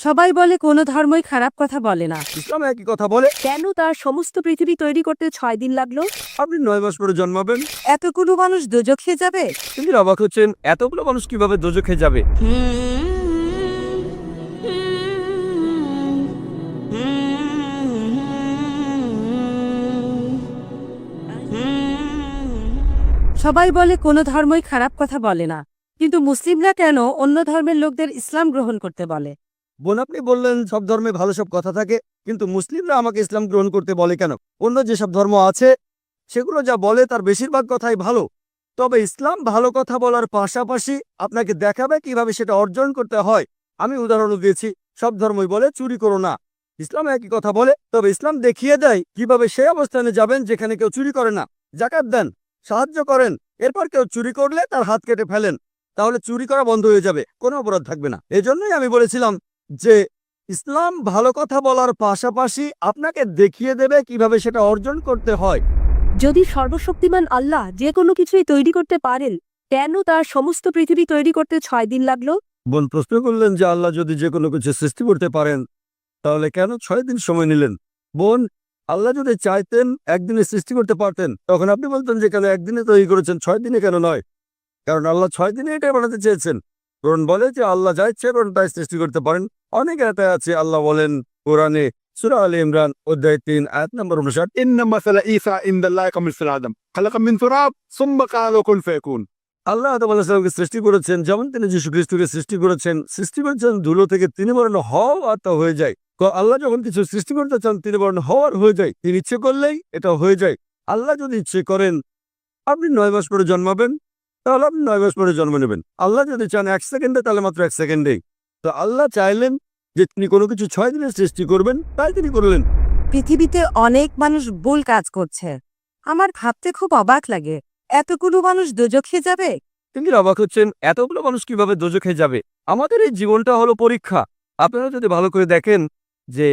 সবাই বলে কোনো ধর্মই খারাপ কথা বলে না। ইসলাম একই কথা বলে। কেন তার সমস্ত পৃথিবী তৈরি করতে 6 দিন লাগলো? আপনি 9 মাস পরে জন্মাবেন। এতগুলো মানুষ দোজখে যাবে? তিনি অবাক হচ্ছেন, এতগুলো মানুষ কিভাবে দোজখে যাবে। সবাই বলে কোনো ধর্মই খারাপ কথা বলে না, কিন্তু মুসলিমরা কেন অন্য ধর্মের লোকদের ইসলাম গ্রহণ করতে বলে? বোন, আপনি বললেন সব ধর্মে ভালো সব কথা থাকে, কিন্তু মুসলিমরা আমাকে ইসলাম গ্রহণ করতে বলে কেন? অন্য যেসব ধর্ম আছে সেগুলো যা বলে তার বেশিরভাগ কথাই ভালো। তবে ইসলাম ভালো কথা বলার পাশাপাশি আপনাকে দেখাবে কিভাবে সেটা অর্জন করতে হয়। আমি উদাহরণ দিয়েছি, সব ধর্মই বলে চুরি করো না। ইসলাম একই কথা বলে, তবে ইসলাম দেখিয়ে দেয় কিভাবে সেই অবস্থানে যাবেন যেখানে কেউ চুরি করে না। জাকাত দেন, সাহায্য করেন, এরপর কেউ চুরি করলে তার হাত কেটে ফেলেন, তাহলে চুরি করা বন্ধ হয়ে যাবে, কোনো অপরাধ থাকবে না। এজন্যই আমি বলেছিলাম যে ইসলাম ভালো কথা বলার পাশাপাশি আপনাকে দেখিয়ে দেবে কিভাবে সেটা অর্জন করতে হয়। যদি সর্বশক্তিমান আল্লাহ যে কোনো কিছুই তৈরি করতে পারেন, কেন তার সমস্ত পৃথিবী তৈরি করতে 6 দিন লাগলো? বোন প্রশ্ন করলেন যে আল্লাহ যদি যে কোনো কিছু সৃষ্টি করতে পারেন তাহলে কেন 6 দিন সময় নিলেন। বোন, আল্লাহ যদি চাইতেন একদিনে সৃষ্টি করতে পারতেন, তখন আপনি বলতেন যে কেন একদিনে তৈরি করেছেন, 6 দিনে কেন নয়? কারণ আল্লাহ 6 দিনে এটাই বানাতে চেয়েছেন। কোরআন বলে যে আল্লাহ যা ইচ্ছে করেন তাই সৃষ্টি করতে পারেন। অনেক আয়াতে আছে, আল্লাহ বলেন কোরআনে সূরা আলে ইমরান অধ্যায় 3 আয়াত নম্বর 59, إن مثل عيسى عند الله كمثل آدم خلق من تراب ثم قال له كن فيكون। আল্লাহ আদম আলাইহিস সালামকে সৃষ্টি করেছেন যেমন তিনি যীশু খ্রিস্টকে সৃষ্টি করেছেন ধুলো থেকে, তিনি বলেন হও আর তা হয়ে যায়। আল্লাহ যখন কিছু সৃষ্টি করতে চান তিনি বলেন হও আর হয়ে যায়, তিনি ইচ্ছে করলেই এটা হয়ে যায়। আল্লাহ যদি ইচ্ছে করেন আপনি 9 মাস পরে জন্মাবেন, তাহলে আপনি 9 মাস পরে জন্ম নেবেন। আল্লাহ যদি চান 1 সেকেন্ডে, তাহলে মাত্র 1 সেকেন্ডেই। তো আল্লাহ চাইলেন যে তিনি কোনো কিছু 6 দিনে সৃষ্টি করবেন, তাই তিনি করলেন। পৃথিবীতে অনেক মানুষ ভুল কাজ করছে। আমার ভাবতে খুব অবাক লাগে, এতগুলো মানুষ দোজখে যাবে? তিনি অবাক হচ্ছেন, এতগুলো মানুষ কিভাবে দোজখে যাবে। আমাদের এই জীবনটা হলো পরীক্ষা। আপনারা যদি ভালো করে দেখেন যে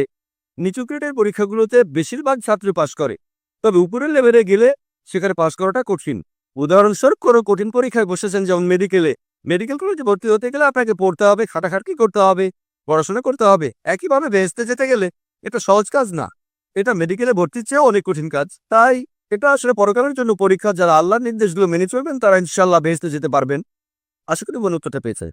নিচু গ্রেডের পরীক্ষাগুলোতে বেশিরভাগ ছাত্র পাশ করে, তবে উপরের লেভেলে গেলে সেখানে পাশ করাটা কঠিন। উদাহরণস্বরূপ কোনো কঠিন পরীক্ষায় বসেছেন, যেমন মেডিকেল কলেজে ভর্তি হতে গেলে আপনাকে পড়তে হবে, খাটাখাটনি করতে হবে, পড়াশোনা করতে হবে। একইভাবে বেহেশতে যেতে গেলে এটা সহজ কাজ না, এটা মেডিকেলে ভর্তির চেয়েও অনেক কঠিন কাজ। তাই এটা আসলে পরকালের জন্য পরীক্ষা। যারা আল্লাহর নির্দেশগুলো মেনে চলবেন তারা ইনশাআল্লাহ বেহেশতে যেতে পারবেন। আশা করি বোন উত্তরটা পেয়েছে।